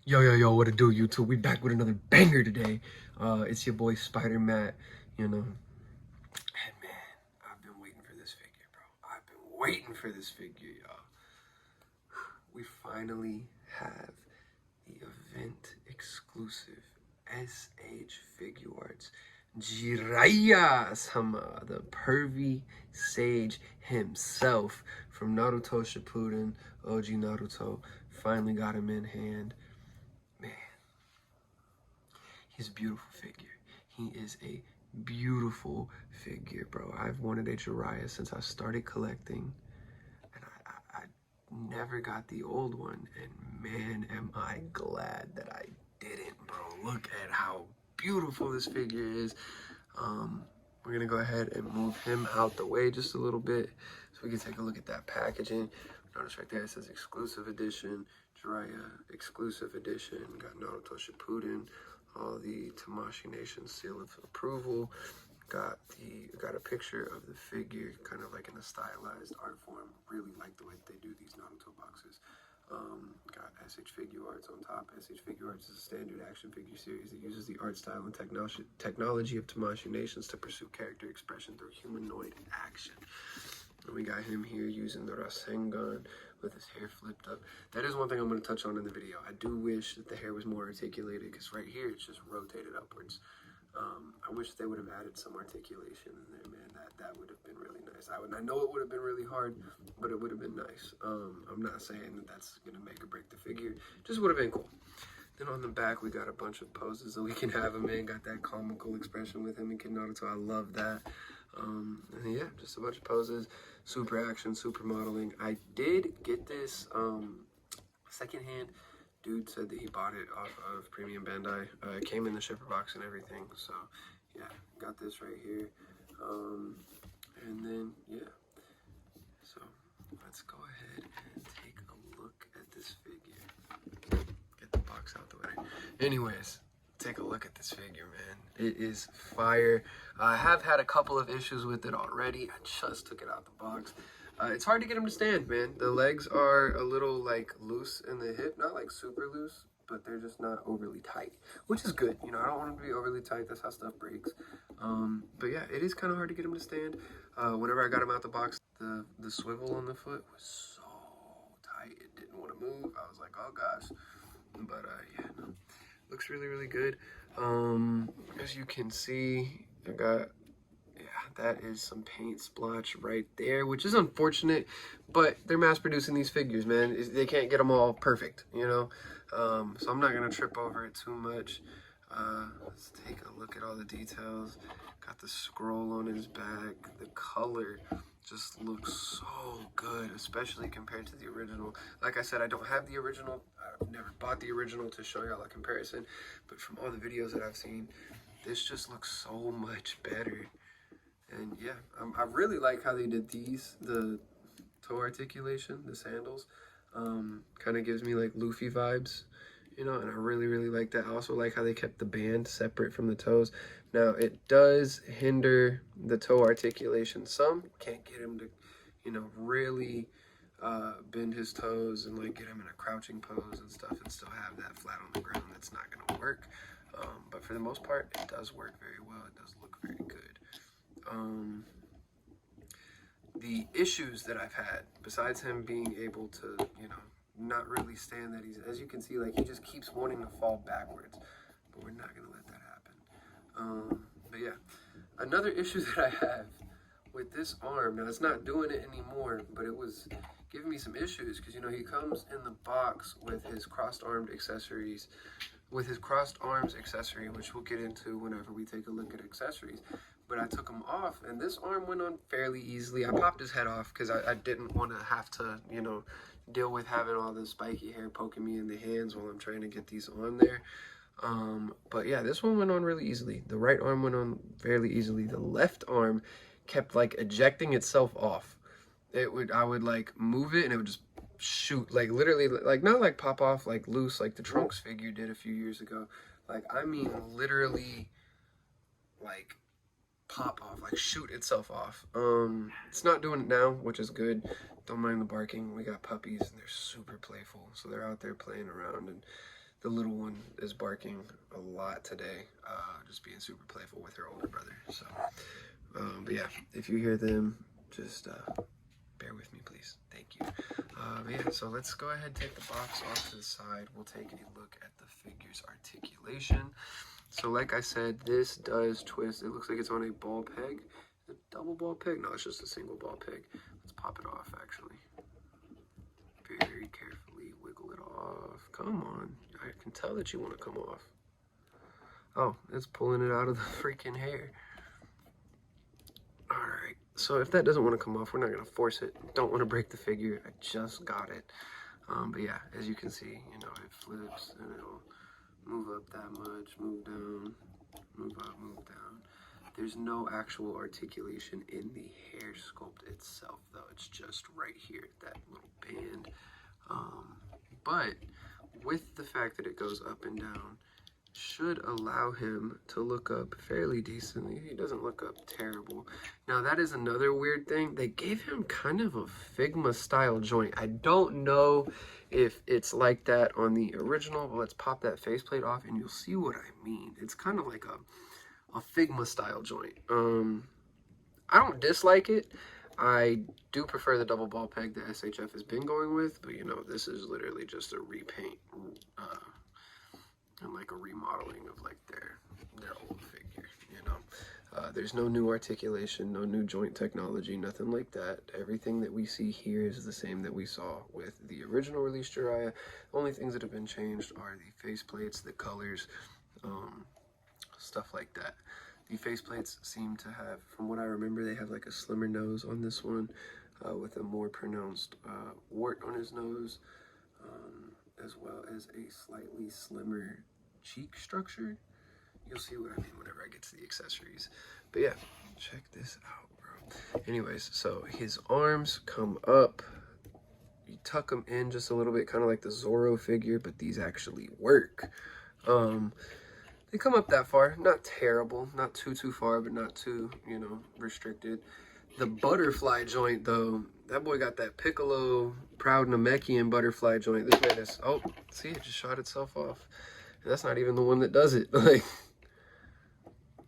Yo, what it do, YouTube? We back with another banger today. It's your boy Spider Matt, you know. And man, I've been waiting for this figure, bro. I've been waiting for this figure, y'all. We finally have the event exclusive S.H.Figuarts Jiraiya sama, the pervy sage himself from Naruto Shippuden, OG Naruto. Finally got him in hand. Man, he's a beautiful figure. He is a beautiful figure, bro. I've wanted a Jiraiya since I started collecting, and I never got the old one, and man, am I glad that I didn't, bro. Look at how beautiful this figure is. We're gonna go ahead and move him out the way just a little bit so we can take a look at that packaging. Notice right there it says exclusive edition, Jiraiya exclusive edition. Got Naruto Shippuden, all the Tamashii Nation seal of approval. Got a picture of the figure, kind of like in a stylized art form. Really like the way they do these Naruto boxes. Got S.H.Figuarts on top. S.H.Figuarts is a standard action figure series that uses the art style and technology of Tamashii Nations to pursue character expression through humanoid action. And we got him here using the Rasengan with his hair flipped up. That is one thing I'm going to touch on in the video. I do wish that the hair was more articulated, because right here it's just rotated upwards. I wish they would have added some articulation in there, man. That would have been really nice. I know it would have been really hard, but it would have been nice. I'm not saying that that's going to make or break the figure. Just would have been cool. Then on the back, we got a bunch of poses that we can have him in. Got that comical expression with him in Kid Naruto. I love that. And yeah, just a bunch of poses. Super action, super modeling. I did get this secondhand. Dude said that he bought it off of Premium Bandai. It came in the shipper box and everything. So yeah, got this right here. And then yeah, so let's go ahead and take a look at this figure. Get the box out the way. Anyways, take a look at this figure, man. It is fire. I have had a couple of issues with it already. I just took it out the box. It's hard to get him to stand, man. The legs are a little like loose in the hip, not like super loose, but they're just not overly tight, which is good. You know, I don't want them to be overly tight. That's how stuff breaks. But yeah, it is kind of hard to get him to stand. Whenever I got him out the box, the swivel on the foot was so tight. It didn't want to move. I was like, oh gosh. But yeah, no. Looks really, really good. As you can see, I got, that is some paint splotch right there, which is unfortunate, but they're mass producing these figures, man. They can't get them all perfect, you know? So I'm not gonna trip over it too much. Let's take a look at all the details. Got the scroll on his back. The color just looks so good, especially compared to the original. Like I said, I don't have the original. I've never bought the original to show y'all a comparison, but from all the videos that I've seen, this just looks so much better. And yeah, I really like how they did these, the toe articulation, the sandals. Kind of gives me like Luffy vibes, you know, and I really, really like that. I also like how they kept the band separate from the toes. Now, it does hinder the toe articulation some. Can't get him to, you know, really bend his toes and like get him in a crouching pose and stuff and still have that flat on the ground. That's not going to work. But for the most part, it does work very well. It does look very good. The issues that I've had, besides him being able to, you know, not really stand that easy, as you can see, like, he just keeps wanting to fall backwards, but we're not going to let that happen. But yeah, another issue that I have with this arm, now it's not doing it anymore, but it was giving me some issues, because, you know, he comes in the box with his crossed-armed accessories, with his crossed arms accessory, which we'll get into whenever we take a look at accessories. But I took him off, and this arm went on fairly easily. I popped his head off because I didn't want to have to, you know, deal with having all the spiky hair poking me in the hands while I'm trying to get these on there. But yeah, this one went on really easily. The right arm went on fairly easily. The left arm kept like ejecting itself off. I would like move it and it would just shoot, like literally, like not like pop off like loose like the Trunks figure did a few years ago. Like, I mean literally like pop off, like shoot itself off. It's not doing it now, which is good. Don't mind the barking. We got puppies and they're super playful, so they're out there playing around, and The little one is barking a lot today, just being super playful with her older brother. So, but yeah, if you hear them, just bear with me, please. Thank you. But yeah, so let's go ahead and take the box off to the side. We'll take a look at the figure's articulation. So like I said, this does twist. It looks like it's on a ball peg. Is it a double ball peg? No, it's just a single ball peg. Let's pop it off, actually. Very carefully wiggle it off. Come on. I can tell that you want to come off. Oh, it's pulling it out of the freaking hair. Alright, so if that doesn't want to come off, we're not going to force it. Don't want to break the figure. I just got it. But yeah, as you can see, you know, it flips and it'll move up that much, move down, move up, move down. There's no actual articulation in the hair sculpt itself, though. It's just right here, that little band. But with the fact that it goes up and down, should allow him to look up fairly decently. He doesn't look up terrible. Now, that is another weird thing. They gave him kind of a Figma style joint. I don't know if it's like that on the original, but let's pop that faceplate off and you'll see what I mean. It's kind of like a Figma style joint. I don't dislike it. I do prefer the double ball peg that SHF has been going with, but you know, this is literally just a repaint and like a remodeling of like their old figure, you know. There's no new articulation, no new joint technology, nothing like that. Everything that we see here is the same that we saw with the original release Jiraiya. The only things that have been changed are the faceplates, the colors, stuff like that. The faceplates seem to have, from what I remember, they have like a slimmer nose on this one, with a more pronounced wart on his nose, as well as a slightly slimmer cheek structure. You'll see what I mean whenever I get to the accessories. But yeah, check this out, bro. Anyways, so his arms come up. You tuck them in just a little bit, kind of like the Zorro figure, but these actually work. They come up that far, not terrible, not too far, but not too, you know, restricted. The butterfly joint, though, that boy got that Piccolo Proud Namekian butterfly joint. This man is, oh, see, it just shot itself off. And that's not even the one that does it. Like,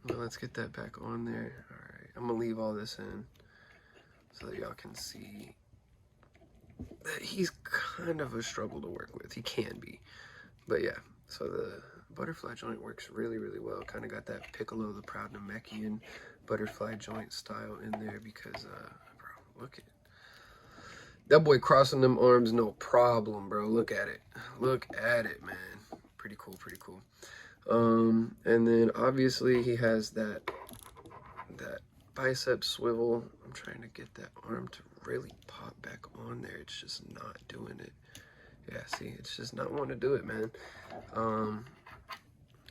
well, let's get that back on there. All right, I'm gonna leave all this in so that y'all can see that he's kind of a struggle to work with. He can be, but yeah. So the butterfly joint works really well. Kind of got that Piccolo the Proud Namekian butterfly joint style in there because, bro, look at it. That boy crossing them arms, no problem, bro. Look at it. Look at it, man. Pretty cool, pretty cool. And then obviously he has that bicep swivel. I'm trying to get that arm to really pop back on there. It's just not doing it. Yeah, see, it's just not wanting to do it, man.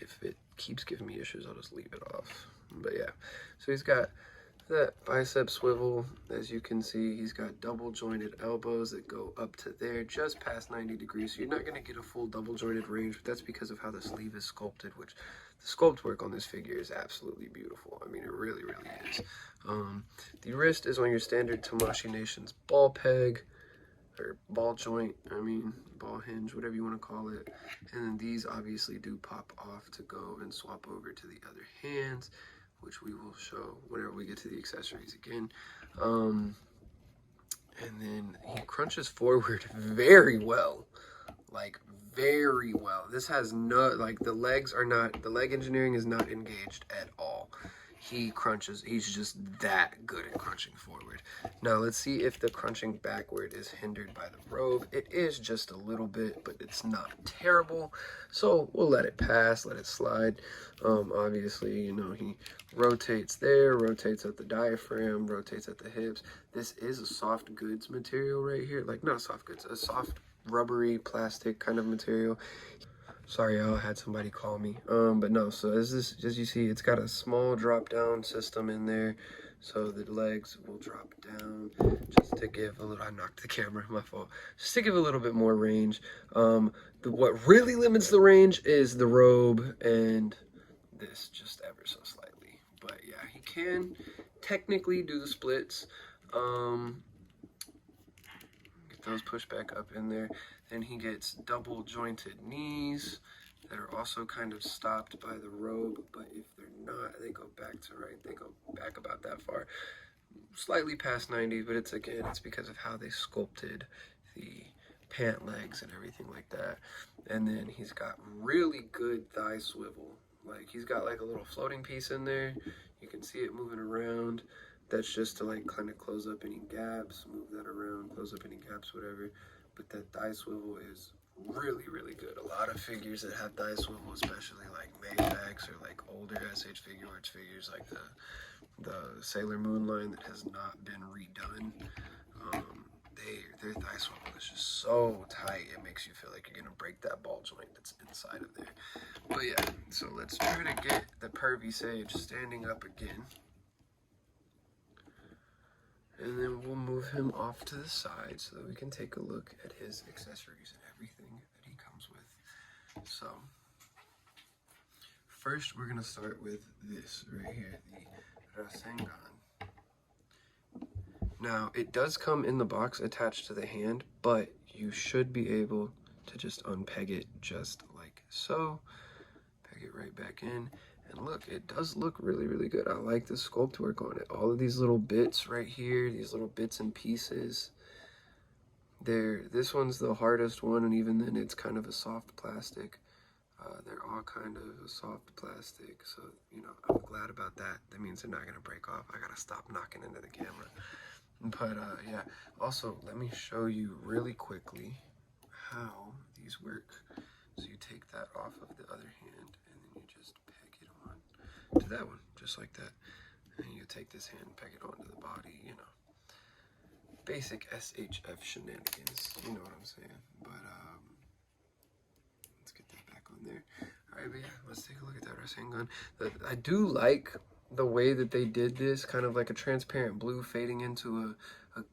If it keeps giving me issues, I'll just leave it off. But yeah, so he's got that bicep swivel. As you can see, he's got double jointed elbows that go up to there, just past 90 degrees. So you're not gonna get a full double jointed range, but that's because of how the sleeve is sculpted, which the sculpt work on this figure is absolutely beautiful. I mean, it really is. The wrist is on your standard Tamashii Nations ball peg, or ball joint, ball hinge, whatever you want to call it. And then these obviously do pop off to go and swap over to the other hands, which we will show whenever we get to the accessories again. And then he crunches forward very well, like very well. This has no, like the leg engineering is not engaged at all. He crunches, he's just that good at crunching forward. Now let's see if the crunching backward is hindered by the robe. It is just a little bit, but it's not terrible. So we'll let it pass, let it slide. Obviously, you know, he rotates there, rotates at the diaphragm, rotates at the hips. This is a soft goods material right here. Like, not soft goods, a soft rubbery plastic kind of material. Sorry, y'all, I had somebody call me. But no, so as you see, it's got a small drop down system in there. So the legs will drop down just to give a little, I knocked the camera, my fault. Just to give a little bit more range. What really limits the range is the robe and this just ever so slightly. But yeah, he can technically do the splits. Get those pushed back up in there. Then he gets double jointed knees that are also kind of stopped by the robe, but if they're not, they go back to right. They go back about that far, slightly past 90, but it's because of how they sculpted the pant legs and everything like that. And then he's got really good thigh swivel. Like, he's got like a little floating piece in there. You can see it moving around. That's just to like kind of close up any gaps, move that around, close up any gaps, whatever. But that thigh swivel is really, really good. A lot of figures that have thigh swivel, especially like Maybachs or like older S.H.Figuarts figures, like the Sailor Moon line that has not been redone, their thigh swivel is just so tight, it makes you feel like you're gonna break that ball joint that's inside of there. But yeah, so let's try to get the pervy Sage standing up again. And then we'll move him off to the side so that we can take a look at his accessories and everything that he comes with. So, first we're gonna start with this right here, the Rasengan. Now, it does come in the box attached to the hand, but you should be able to just unpeg it just like so. Peg it right back in. And look, it does look really, really good. I like the sculpt work on it. All of these little bits right here, these little bits and pieces. This one's the hardest one, and even then it's kind of a soft plastic. They're all kind of a soft plastic, so, you know, I'm glad about that. That means they're not gonna break off. I gotta stop knocking into the camera. But yeah, also let me show you really quickly how these work. So you take that off of the other hand, and then you just peg it on to that one, just like that. And you take this hand and peg it onto the body, you know. Basic S.H.F shenanigans, you know what I'm saying. But let's get that back on there. Alright, but yeah, let's take a look at that Rasengan. I do like the way that they did this, kind of like a transparent blue fading into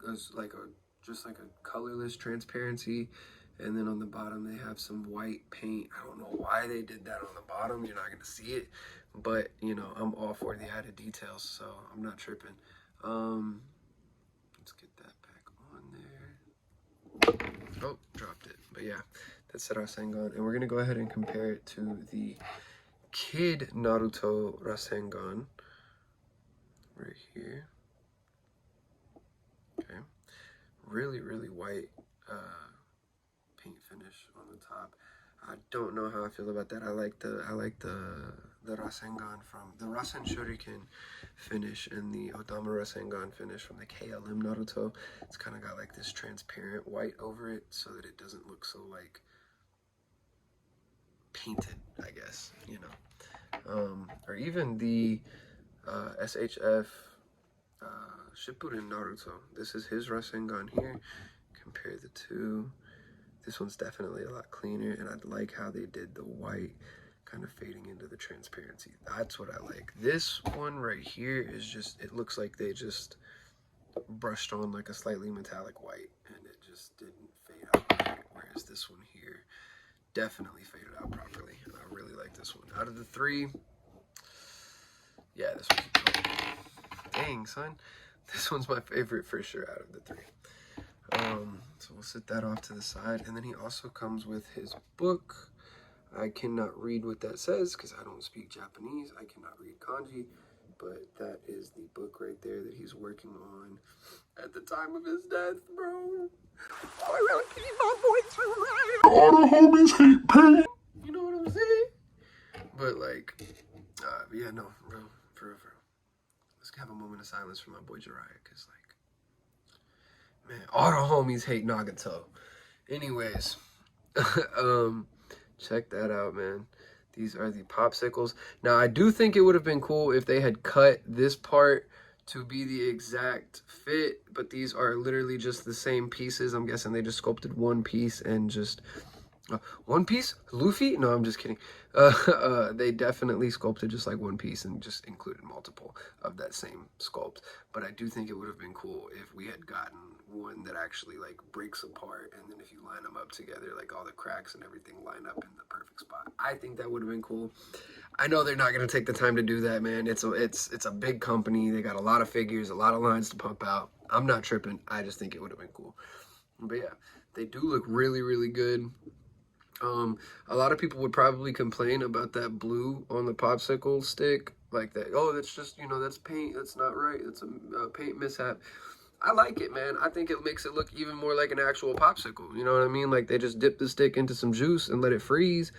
just like a colorless transparency. And then on the bottom, they have some white paint. I don't know why they did that on the bottom. You're not going to see it. But, you know, I'm all for the added details, so I'm not tripping. Let's get that back on there. Oh, dropped it. But yeah, that's the Rasengan. And we're going to go ahead and compare it to the Kid Naruto Rasengan. Right here. Okay. Really, really white paint finish on the top. I don't know how I feel about that. I like the Rasengan from the Rasen Shuriken finish and the Odama Rasengan finish from the KLM Naruto. It's kind of got like this transparent white over it so that it doesn't look so like painted, I guess, you know. Or even the S.H.F. Shippuden Naruto. This is his Rasengan here. Compare the two. This one's definitely a lot cleaner, and I like how they did the white kind of fading into the transparency. That's what I like. This one right here is just, it looks like they just brushed on like a slightly metallic white, and it just didn't fade out right, whereas this one here definitely faded out properly, and I really like this one. Out of the three, yeah, this one's, dang, son. This one's my favorite for sure out of the three. So we'll set that off to the side. And then he also comes with his book. I cannot read what that says because I don't speak Japanese. I cannot read kanji. But that is the book right there that he's working on at the time of his death, bro. Oh, I really need my voice right. All the homies hate pain. You know what I'm saying? But like, yeah, no, bro, for real. Let's have a moment of silence for my boy Jiraiya, because, like, man, all the homies hate Nagato. Anyways, check that out, man. These are the popsicles. Now, I do think it would have been cool if they had cut this part to be the exact fit, but these are literally just the same pieces. I'm guessing they just sculpted one piece and just... One Piece? Luffy? No, I'm just kidding. They definitely sculpted just like one piece and just included multiple of that same sculpt. But I do think it would have been cool if we had gotten one that actually like breaks apart, and then if you line them up together, like all the cracks and everything line up in the perfect spot. I think that would have been cool. I know they're not going to take the time to do that, man. It's a big company. They got a lot of figures, a lot of lines to pump out. I'm not tripping. I just think it would have been cool. But yeah, They do look really, really good. A lot of people would probably complain about that blue on the popsicle stick, like that. Oh, that's just, you know, that's paint. That's not right. It's a paint mishap. I like it, man. I think it makes it look even more like an actual popsicle. You know what I mean? Like they just dip the stick into some juice and let it freeze,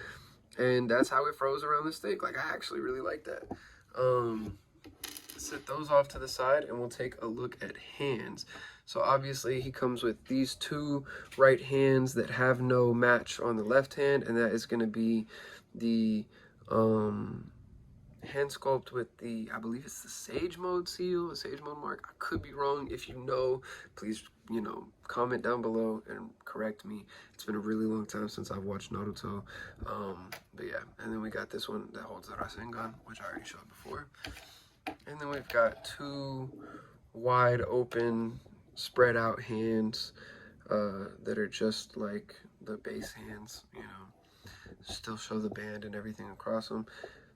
and that's how it froze around the stick. Like I actually really like that. Set those off to the side, and we'll take a look at hands. So obviously he comes with these two right hands that have no match on the left hand, and that is going to be the hand sculpt with the, I believe it's the Sage Mode seal, the Sage Mode mark. I could be wrong. If you know, please, you know, comment down below and correct me. It's been a really long time since I've watched Naruto. But yeah, and then we got this one that holds the Rasengan, which I already showed before. And then we've got two wide open, spread out hands that are just like the base hands, you know, still show the band and everything across them.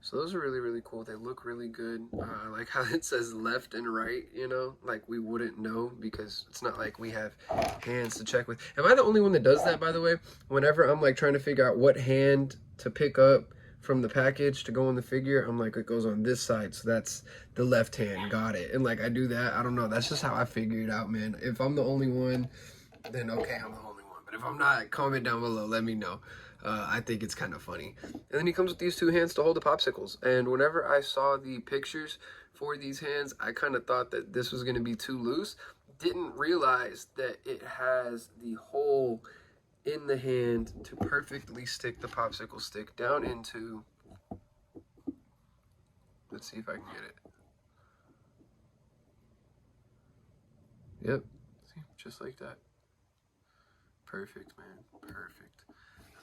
So those are really, really cool. They look really good. I like how it says left and right, you know, like we wouldn't know because it's not like we have hands to check with. Am I the only one that does that, by the way? Whenever I'm like trying to figure out what hand to pick up from the package to go on the figure, I'm like, it goes on this side, so that's the left hand. Got it. And like I do that. I don't know. That's just how I figure it out, man. If I'm the only one, then okay, I'm the only one. But if I'm not, comment down below. Let me know. I think it's kind of funny. And then he comes with these two hands to hold the popsicles. And whenever I saw the pictures for these hands, I kind of thought that this was going to be too loose. Didn't realize that it has the hole in the hand to perfectly stick the popsicle stick down into. Let's see if I can get it. Yep. See, just like that. Perfect, man. Perfect.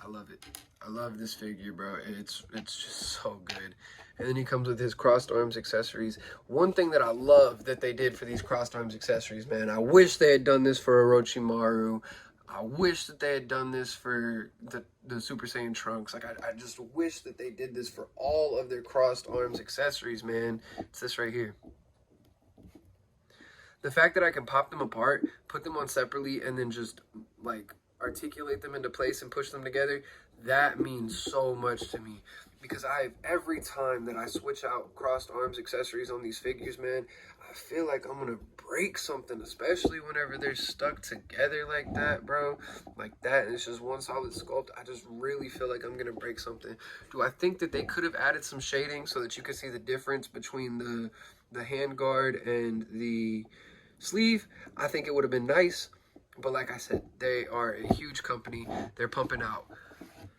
I love it. I love this figure, bro. It's just so good. And then he comes with his crossed arms accessories. One thing that I love that they did for these crossed arms accessories, man, I wish they had done this for Orochimaru. I wish that they had done this for the Super Saiyan Trunks. Like, I just wish that they did this for all of their crossed arms accessories, man. It's this right here. The fact that I can pop them apart, put them on separately, and then just, like, articulate them into place and push them together, that means so much to me. Because every time that I switch out crossed arms accessories on these figures, man, I feel like I'm gonna break something, especially whenever they're stuck together like that, bro. Like that, and it's just one solid sculpt. I just really feel like I'm gonna break something. Do I think that they could have added some shading so that you could see the difference between the hand guard and the sleeve? I think it would have been nice. But like I said, they are a huge company. They're pumping out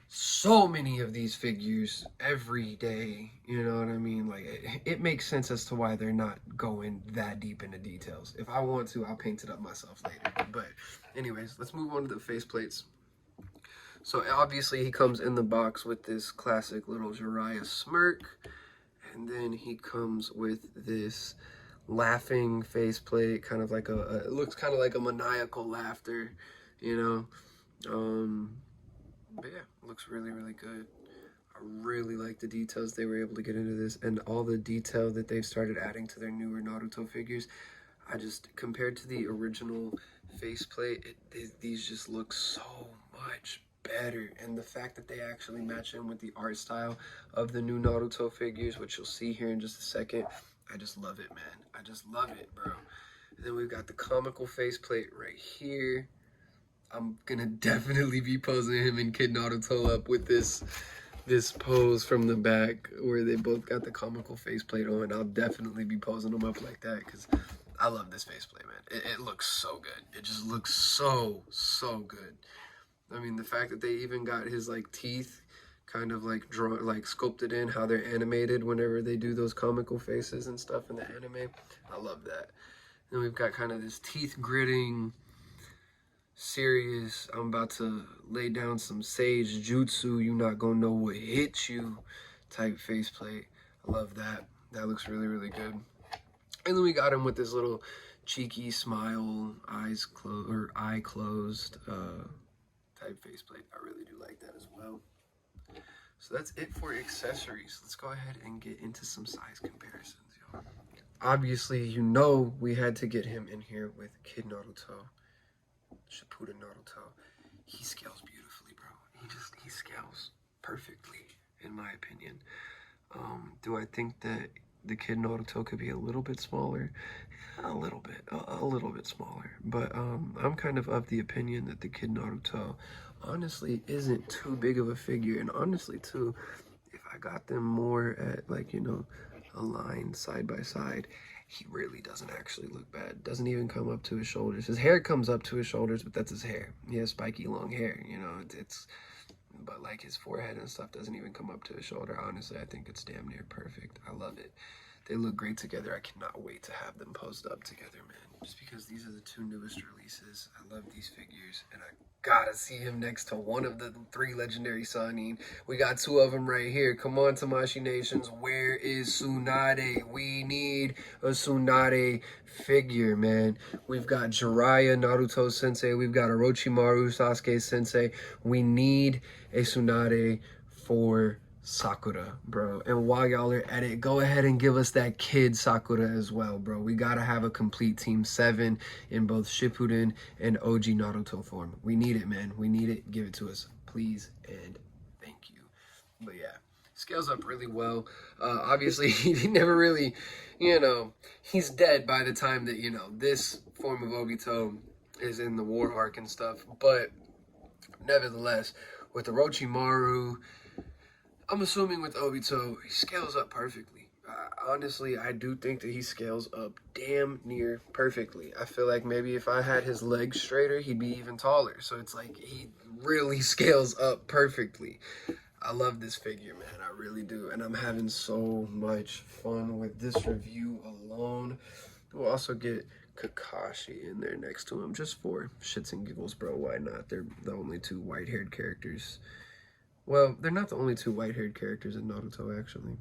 so many of these figures every day. You know what I mean? Like, it makes sense as to why they're not going that deep into details. If I want to, I'll paint it up myself later. But anyways, let's move on to the faceplates. So obviously he comes in the box with this classic little Jiraiya smirk. And then he comes with this laughing faceplate, kind of like it looks kind of like a maniacal laughter, you know. But yeah, it looks really, really good. I really like the details they were able to get into this, and all the detail that they've started adding to their newer Naruto figures. I just, compared to the original faceplate, these just look so much better. And the fact that they actually match in with the art style of the new Naruto figures, which you'll see here in just a second, I just love it, man. I just love it, bro. And then we've got the comical faceplate right here. I'm gonna definitely be posing him and Kid Naruto up with this pose from the back where they both got the comical faceplate on. I'll definitely be posing them up like that because I love this faceplate, man. It looks so good. It just looks so good. I mean, the fact that they even got his like teeth kind of like drawn, like sculpted in how they're animated whenever they do those comical faces and stuff in the anime. I love that. Then we've got kind of this teeth gritting, serious, I'm about to lay down some sage jutsu, you not gonna know what hit you type faceplate. I love that. That looks really, really good. And then we got him with this little cheeky smile, eyes closed, or eye closed type faceplate. I really do like that as well. So that's it for accessories. Let's go ahead and get into some size comparisons, y'all. Obviously, you know we had to get him in here with Kid Naruto, Shippuden Naruto. he scales beautifully, bro. He scales perfectly, in my opinion. Do I think that the Kid Naruto could be a little bit smaller? A little bit smaller. But I'm kind of the opinion that the Kid Naruto honestly isn't too big of a figure. And honestly, too, if I got them more at, like, you know, aligned side by side, he really doesn't actually look bad. Doesn't even come up to his shoulders. His hair comes up to his shoulders, but that's his hair. He has spiky long hair, you know. But like his forehead and stuff doesn't even come up to his shoulder. Honestly, I think it's damn near perfect. I love it. They look great together. I cannot wait to have them posed up together, man. Just because these are the two newest releases. I love these figures, and I gotta see him next to one of the 3 legendary Sanin. We got 2 of them right here. Come on, Tamashii Nations. Where is Tsunade? We need a Tsunade figure, man. We've got Jiraiya, Naruto Sensei. We've got Orochimaru, Sasuke Sensei. We need a Tsunade for Sakura, bro. And while y'all are at it, go ahead and give us that kid Sakura as well, bro. We gotta have a complete Team 7 in both Shippuden and OG Naruto form. We need it, man. We need it. Give it to us, please, and thank you. But yeah, scales up really well. Obviously, he never really, you know, he's dead by the time that, you know, this form of Obito is in the war arc and stuff. But nevertheless, with Orochimaru, I'm assuming with Obito, he scales up perfectly. Honestly, I do think that he scales up damn near perfectly. I feel like maybe if I had his legs straighter, he'd be even taller. So it's like he really scales up perfectly. I love this figure, man. I really do. And I'm having so much fun with this review alone. We'll also get Kakashi in there next to him just for shits and giggles, bro. Why not? They're the only 2 white-haired characters. Well, they're not the only 2 white-haired characters in Naruto, actually.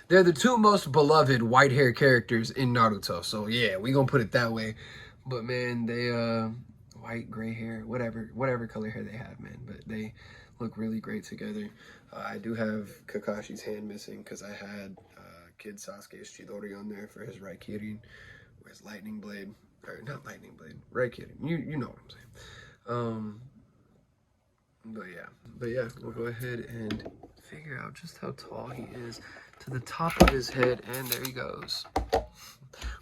They're the 2 most beloved white-haired characters in Naruto. So, yeah, we gonna put it that way. But, man, they, white, gray hair, whatever color hair they have, man. But they look really great together. I do have Kakashi's hand missing because I had Kid Sasuke's Chidori on there for his Raikirin, or his Lightning Blade. Or, not Lightning Blade, Raikirin. You know what I'm saying. But yeah, we'll go ahead and figure out just how tall he is to the top of his head, and there he goes.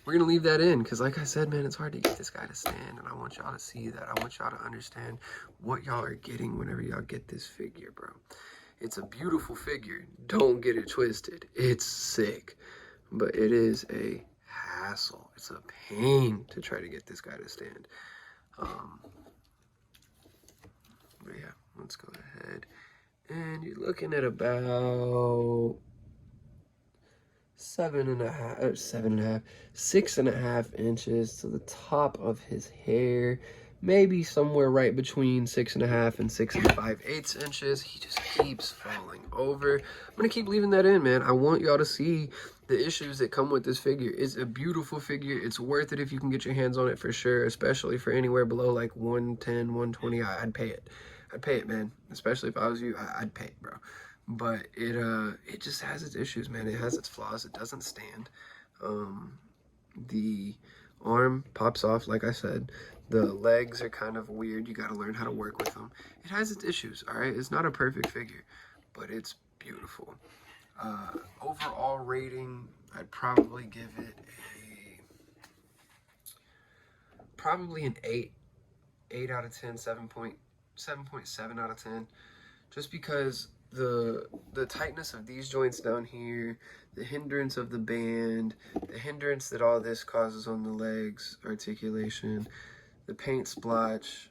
We're gonna leave that in because, like I said, man, it's hard to get this guy to stand, and I want y'all to see that. I want y'all to understand what y'all are getting whenever y'all get this figure, bro. It's a beautiful figure. Don't get it twisted. It's sick, but it is a hassle. It's a pain to try to get this guy to stand. But yeah, let's go ahead. And you're looking at about 6.5 inches to the top of his hair. Maybe somewhere right between 6.5 and 6 5/8 inches. He just keeps falling over. I'm gonna keep leaving that in, man. I want y'all to see the issues that come with this figure. It's a beautiful figure. It's worth it if you can get your hands on it for sure, especially for anywhere below like 110, 120. I'd pay it. I'd pay it, man. Especially if I was you, I'd pay it, bro. But it just has its issues, man. It has its flaws. It doesn't stand. The arm pops off, like I said. The legs are kind of weird. You got to learn how to work with them. It has its issues, all right? It's not a perfect figure, but it's beautiful. Overall rating, I'd probably give it probably an 8. 8 out of 10, 7.7 out of 10. Just because the tightness of these joints down here, the hindrance of the band, the hindrance that all this causes on the legs, articulation, the paint splotch,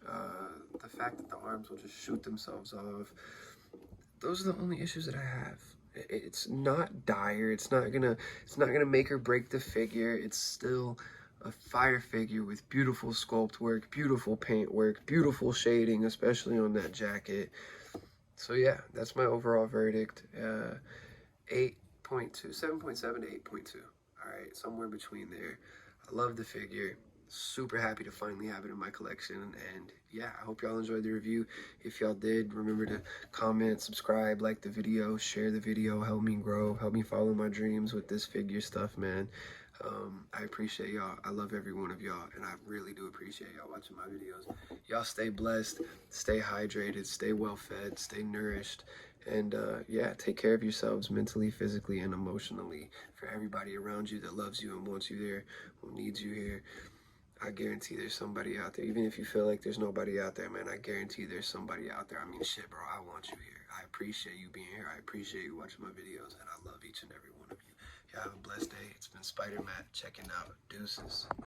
the fact that the arms will just shoot themselves off. Those are the only issues that I have. It's not dire. It's not gonna make or break the figure. It's still a fire figure with beautiful sculpt work, beautiful paint work, beautiful shading, especially on that jacket. So yeah, that's my overall verdict. 8.2, 7.7 to 8.2. All right, somewhere between there. I love the figure. Super happy to finally have it in my collection. And yeah, I hope y'all enjoyed the review. If y'all did, remember to comment, subscribe, like the video, share the video, help me grow, help me follow my dreams with this figure stuff, man. I appreciate y'all. I love every one of y'all, and I really do appreciate y'all watching my videos. Y'all stay blessed, stay hydrated, stay well fed, stay nourished, and yeah, take care of yourselves mentally, physically, and emotionally. For everybody around you that loves you and wants you there, who needs you here, I guarantee there's somebody out there. Even if you feel like there's nobody out there, man, I guarantee there's somebody out there. I mean, shit, bro, I want you here. I appreciate you being here. I appreciate you watching my videos, and I love each and every one of you. Y'all have a blessed day. It's been Spider Matt checking out. Deuces.